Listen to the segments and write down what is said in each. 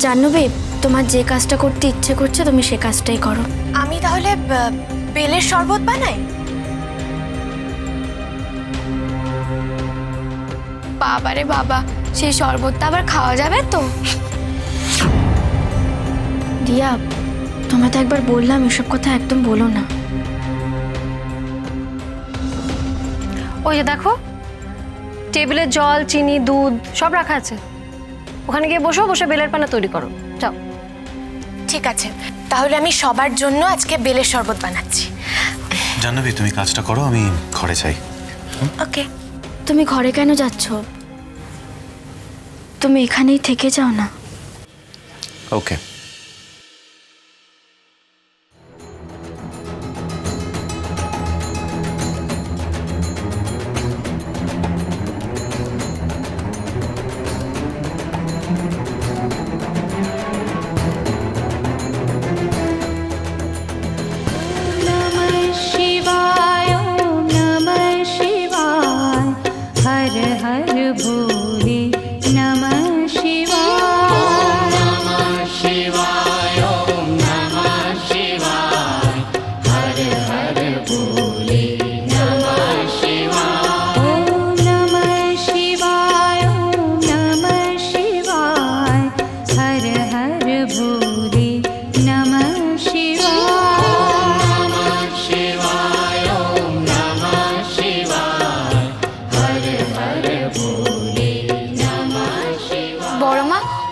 জাহ্নবী, তোমার যে কাজটা করতে ইচ্ছে করছে তুমি সে কাজটাই করো। আমি তাহলে বেলের শরবত বানাই। বাবারে বাবা, সেই শরবতটা আবার খাওয়া যাবে তো? রিয়া, তোমায় তো একবার বললাম এসব কথা একদম বলো না। ওই যে দেখো, টেবিলে জল, চিনি, দুধ সব রাখা আছে। ওখানে গিয়ে বসো, বসে বেলের পানা তৈরি করো। যাও। ঠিক আছে, তাহলে আমি সবার জন্য আজকে বেলের শরবত বানাচ্ছি। জাহ্নবী, তুমি কাজটা করো, আমি ঘরে যাই। ওকে। তুমি ঘরে কেন যাচ্ছ? তুমি এখানেই থেকে যাও না। ওকে।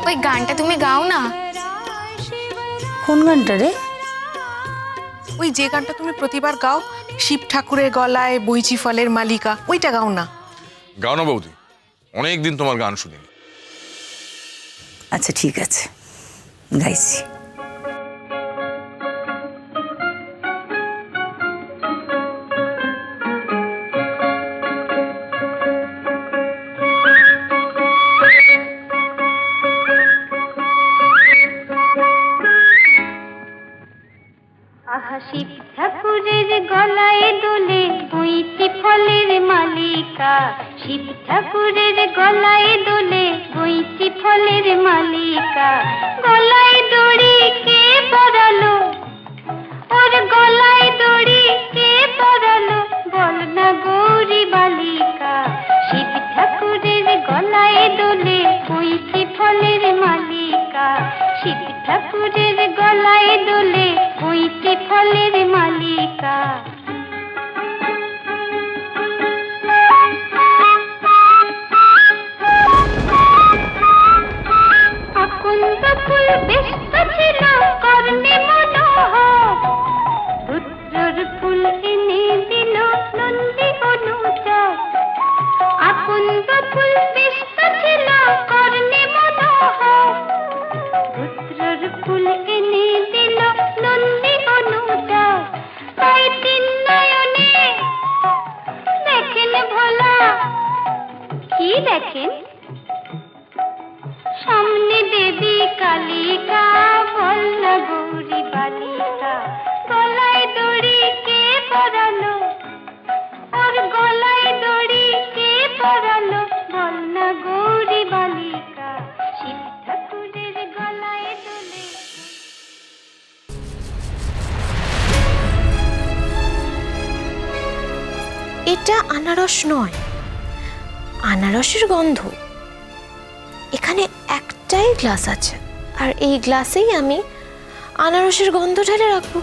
ওই গানটা তুমি গাও না। কোন গানটা রে? ওই যে গানটা তুমি প্রতিবার গাও, শিব ঠাকুরের গলায় বইচি ফলের মালিকা, ওইটা গাও না। গাও না বৌদি, অনেকদিন তোমার গান শুনিনি। আচ্ছা ঠিক আছে, গাইছি। শিব ঠাকুরের গলায় দোলে বইচি ফলের মালিকা, শিব ঠাকুরের গলায় দোলে বইচি ফলের মালিকা। গলায় দড়ি কে পরালো, ওর গলায় দড়ি কে পরালো, বল না গৌরী বালিকা। শিব ঠাকুরের গলায় দোলে বইচি ফলের মালিকা, শিব ঠাকুরের গলায় দোলে বইচি ফলের মালিকা। আকুন্দ ফুল ব্যস্ত ছিল কর্ণে মনোহর, রুদ্রর ফুল এনে দিল নন্দী অনুচর। আকুন্দ ফুল ব্যস্ত ছিল কর্ণে মনোহর, রুদ্রর ফুল এনে দিল নন্দী অনুচর। তাই তিন নয়নে দেখেন ভোলা, কি দেখেন? সামনে দেবী কালিকা, বল না গৌরী বালিকা। গলায় দড়ি কে পরালো, ওর গলায় দড়ি কে পরালো, বল না গৌরী বালিকা। শিব ঠাকুরের গলায় দোলে। এটা আনারস নয়, আনারসের গন্ধ। এখানে একটাই গ্লাস আছে, আর এই গ্লাসেই আমি আনারসের গন্ধ ঢেলে রাখবো।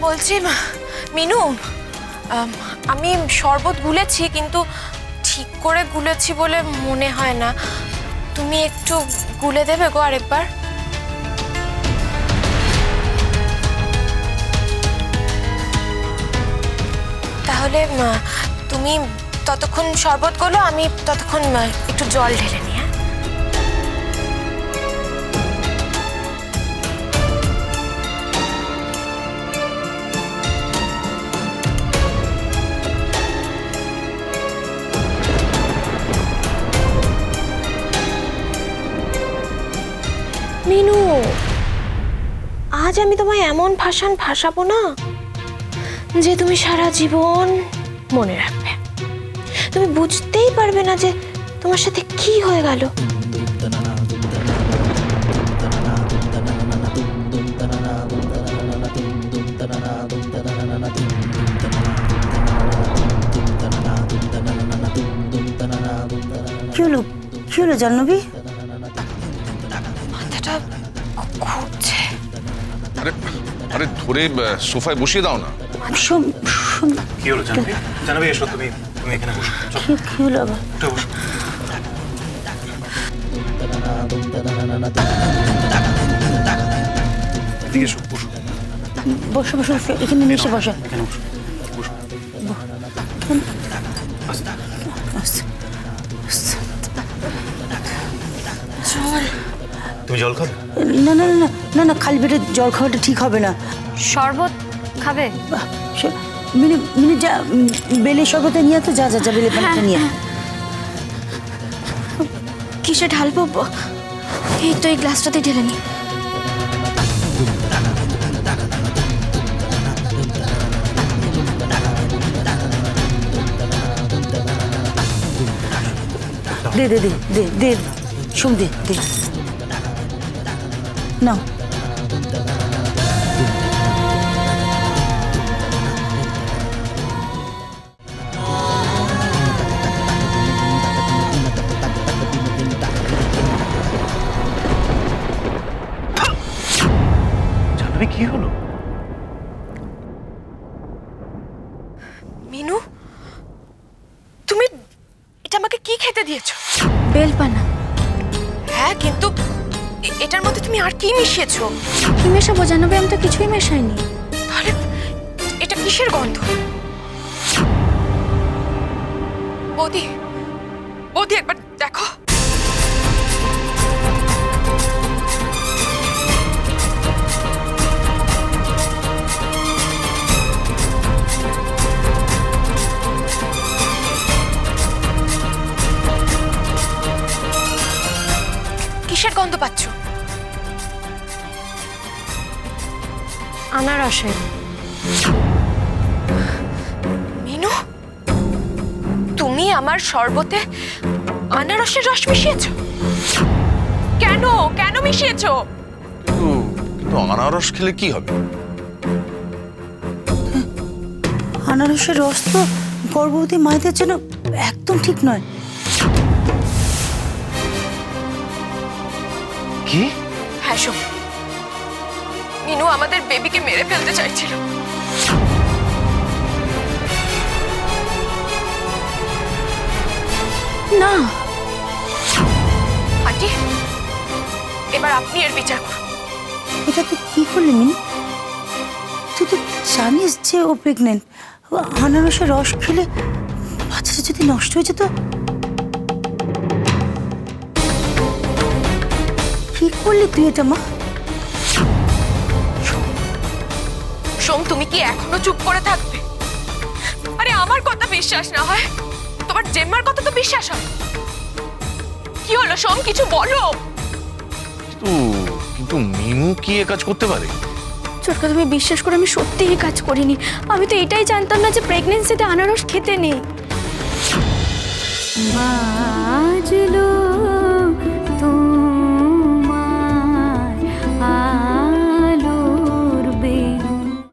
বলছি মিনু, আমি শরবত গুলেছি, কিন্তু ঠিক করে গুলেছি বলে মনে হয় না। তুমি একটু গুলে দেবে গো আরেকবার? তাহলে তুমি ততক্ষণ শরবত করো, আমি ততক্ষণ একটু জল ঢেলে নিই। হ্যাঁ, মিনু, আজ আমি তোমায় এমন ভাসাবো না যে তুমি সারা জীবন মনে রাখবে। তুমি বুঝতেই পারবে না যে তোমার সাথে কি হয়ে গেল। কি হলো জাহ্নবী? মাথাটা ঘুরছে। আরে আরে ধরে সোফায় বসিয়ে দাও না। শোন শোন, কি হলো জাহ্নবী? জাহ্নবী এসো, তুমি এখানে বসো। চলো, কি হলো আবার? উঠে বসো। এদিকে এসো, বসো। বসো বসো, এখানে নিয়ে এসে বসো। এখানে বসো, বসো। আস্তে। আচ্ছা, তুমি জল খাবে? না না না না না, খালি পেটে জল খাওয়াটা ঠিক হবে না। শরবত খাবে? মিনি মিনি যা, বেলে শরবতে নিয়ে তো, যা যা যা বেলে পানিটা নিয়ে। কিসে ঢালবো? এই তো এই গ্লাসটাতে ঢেলে নি। দে দে দে দে দে, শুন, দে দে না। জাহ্নবী কি হলো? মিনু, তুমি এটা আমাকে কি খেতে দিয়েছো? বেলপানা। হ্যাঁ, কিন্তু এটার মধ্যে তুমি আর কি মিশিয়েছো? কি মেশাবো জাহ্নবী? আমি তো কিছুই মেশাইনি। তাহলে এটা কিসের গন্ধ? বৌদি, বৌদি একবার দেখো। কিসের গন্ধ পাচ্ছ? আনারসে। মিনু, তুমি আমার শরবতে আনারসের রস মিশিয়েছো? কেন কেন মিশিয়েছো? কিন্তু আনারস খেলে কি হবে? আনারসের রস তো গর্ভবতী মায়েদের জন্য একদম ঠিক নয়। কি? হ্যাঁ, শোন, মিনু আমাদের বেবিকে মেরে ফেলতে চাইছিল। না, আন্টি, এবার আপনি এর বিচার করুন। এটা তুই কি করলি মিনি? তুই তো জানিস যে ও প্রেগনেন্ট। আনারসের রস খেলে বাচ্চাটা যদি নষ্ট হয়ে যেত। কি করলি তুই এটা মা? সোম, তুমি কি এখনো চুপ করে থাকবে? আরে আমার কথা বিশ্বাস না হয় তোমার জেম্মার কথা তো বিশ্বাস হয়। কি হলো সোম, কিছু বলো। কিন্তু মিনু কি এ কাজ করতে পারে? ছোটকা, তুমি বিশ্বাস করে, আমি সত্যিই কাজ করিনি। আমি তো এটাই জানতাম না যে প্রেগনেন্সিতে আনারস খেতে নেই। বাজলো